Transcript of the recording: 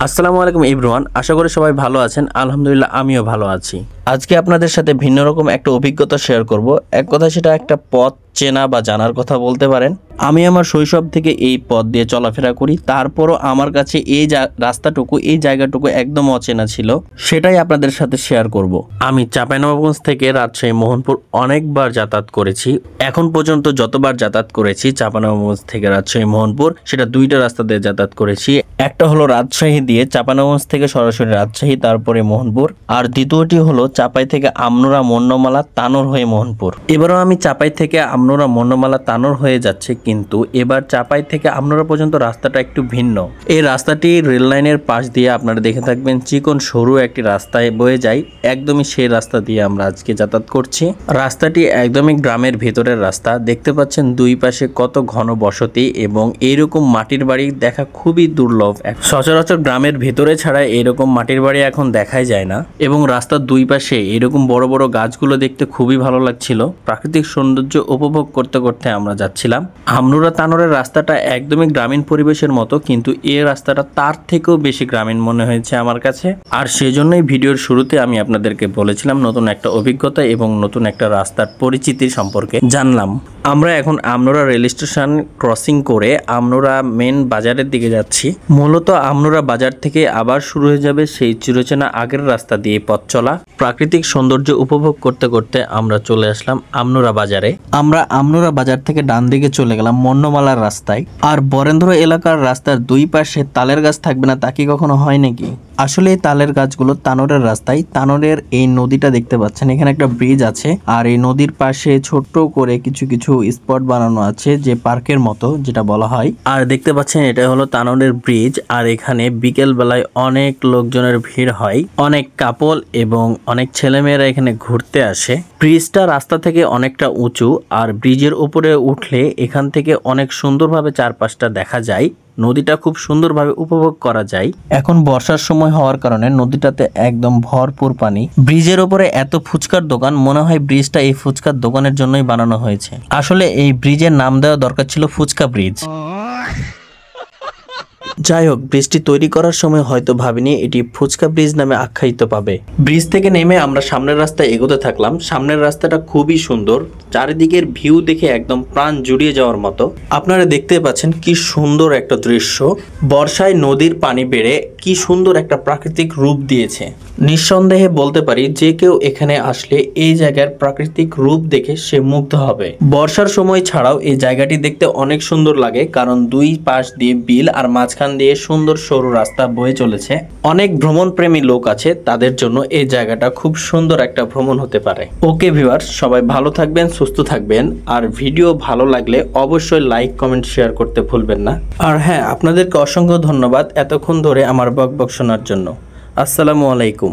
আসসালামু আলাইকুম এভরিওয়ান, আশা করি সবাই ভালো আছেন। আলহামদুলিল্লাহ আমিও ভালো আছি। আজকে আপনাদের সাথে ভিন্ন রকম একটা অভিজ্ঞতা শেয়ার করব। এক কথা সেটা একটা পথ চেনা বা জানার কথা বলতে পারেন। আমি আমার শৈশব থেকে এই পথ দিয়ে চলাফেরা করি, তারপরও আমার কাছে এই রাস্তাটুকু, এই জায়গাটুকু একদম অচেনা ছিল। সেটাই আপনাদের সাথে শেয়ার করব। আমি চাঁপাইনবাবগঞ্জ থেকে রাজশাহী মোহনপুর অনেকবার যাতায়াত করেছি। এখন পর্যন্ত যতবার যাতায়াত করেছি চাঁপাইনবাবগঞ্জ থেকে রাজশাহী মোহনপুর, সেটা দুইটা রাস্তা দিয়ে যাতায়াত করেছি। একটা হলো রাজশাহী দিয়ে চাঁপাইনবাবগঞ্জ থেকে সরাসরি রাজশাহী তারপরে মোহনপুর, আর দ্বিতীয়টি হলো চাপাই থেকে আমনুরা মন্নমালা তানোর হয়ে মোহনপুর। এবারও আমি চাপাই থেকে আমনুরা মন্নমালা তানোর হয়ে যাচ্ছে, কিন্তু এবার চাপাই থেকে আমনুরা পর্যন্ত রাস্তাটা একটু ভিন্ন। এই রাস্তাটি রেল লাইনের পাশ দিয়ে আপনারা দেখে থাকবেন, চিকন সরু একটি রাস্তায় বয়ে যায়। একদমই সেই রাস্তা দিয়ে আমরা আজকে যাতায়াত করছি। রাস্তাটি একদমই গ্রামের ভেতরের রাস্তা। দেখতে পাচ্ছেন দুই পাশে কত ঘন বসতি, এবং এইরকম মাটির বাড়ি দেখা খুবই দুর্লভ। সচরাচর গ্রামের ভেতরে ছাড়া এরকম মাটির বাড়ি এখন দেখাই যায় না। এবং রাস্তার দুই পাশে এরকম বড় বড় গাছগুলো দেখতে খুবই ভালো লাগছিল। প্রাকৃতিক সৌন্দর্য উপভোগ করতে করতে আমরা যাচ্ছিলাম। আমনুরা তানোরের রাস্তাটা একদমই গ্রামীণ পরিবেশের মতো, কিন্তু এই রাস্তাটা তার থেকেও বেশি গ্রামীণ মনে হয়েছে আমার কাছে। আর সেজন্যই ভিডিওর শুরুতে আমি আপনাদেরকে বলেছিলাম নতুন একটা অভিজ্ঞতা এবং নতুন একটা রাস্তার পরিচিতি সম্পর্কে জানলাম। আমরা এখন আমনুরা রেল স্টেশন ক্রসিং করে আমনুরা মেন বাজারের দিকে যাচ্ছি। মূলত আমনুরা বাজার থেকে আবার শুরু হয়ে যাবে সেই চিরচেনা আগের রাস্তা দিয়ে পথ চলা। প্রাকৃতিক সৌন্দর্য উপভোগ করতে করতে আমরা চলে আসলাম আমনুরা বাজারে। আমরা আমনুরা বাজার থেকে ডান দিকে চলে গেলাম মন্নমালার রাস্তায়। আর বরেন্দ্র এলাকার রাস্তার দুই পাশে তালের গাছ থাকবে না তা কি কখনো হয় নাকি? আসলে এই তালের গাছগুলো তানোরের রাস্তায়। তানোরের এই নদীটা দেখতে পাচ্ছেন, এখানে একটা ব্রিজ আছে, আর এই নদীর পাশে ছোট্ট করে কিছু কিছু স্পট বানানো আছে, যে পার্কের মতো যেটা বলা হয়। আর দেখতে পাচ্ছেন এটা হলো তানোরের ব্রিজ। আর এখানে বিকেল বেলায় অনেক লোকজনের ভিড় হয়, অনেক কাপল এবং অনেক ছেলেমেয়েরা এখানে ঘুরতে আসে। ব্রিজটা রাস্তা থেকে অনেকটা উঁচু, আর ব্রিজের উপরে উঠলে এখান থেকে অনেক সুন্দরভাবে চারপাশটা দেখা যায়। নদীটা খুব সুন্দরভাবে উপভোগ করা যায়। এখন বর্ষার সময় হওয়ার কারণে নদীটাতে একদম ভরপুর পানি। ব্রিজের উপরে এত ফুচকার দোকান, মনে হয় ব্রিজটা এই ফুচকার দোকানের জন্যই বানানো হয়েছে। আসলে এই ব্রিজের নাম দেওয়া দরকার ছিল ফুচকা ব্রিজ। যাই হোক, ব্রিজটি তৈরি করার সময় হয়তো ভাবিনি এটি ফুচকা ব্রিজ নামে আখ্যায়িত পাবে। ব্রিজ থেকে নেমে আমরা সামনের রাস্তায় এগোতে থাকলাম। সামনের রাস্তাটা খুবই সুন্দর, চারিদিকের ভিউ দেখে একদম প্রাণ জুড়িয়ে যাওয়ার মতো। আপনারা দেখতে পাচ্ছেন কি সুন্দর একটা দৃশ্য। বর্ষায় নদীর পানি বেড়ে কি সুন্দর একটা প্রাকৃতিক রূপ দিয়েছে। নিঃসন্দেহে বলতে পারি যে কেউ এখানে আসলে এই জায়গার প্রাকৃতিক রূপ দেখে সে মুগ্ধ হবে। বর্ষার সময় ছাড়াও এই জায়গাটি দেখতে অনেক সুন্দর লাগে, কারণ দুই পাশ দিয়ে বিল আর মাঝখান দিয়ে সুন্দর সরু রাস্তা বয়ে চলেছে। অনেক ভ্রমণ প্রেমী লোক আছে, তাদের জন্য এই জায়গাটা খুব সুন্দর একটা ভ্রমণ হতে পারে। ওকে ভিউয়ার্স, সবাই ভালো থাকবেন, সুস্থ থাকবেন। আর ভিডিও ভালো লাগলে অবশ্যই লাইক কমেন্ট শেয়ার করতে ভুলবেন না। আর হ্যাঁ, আপনাদেরকে অসংখ্য ধন্যবাদ এতক্ষণ ধরে আমার বকবক শোনার জন্য। আসসালামু আলাইকুম।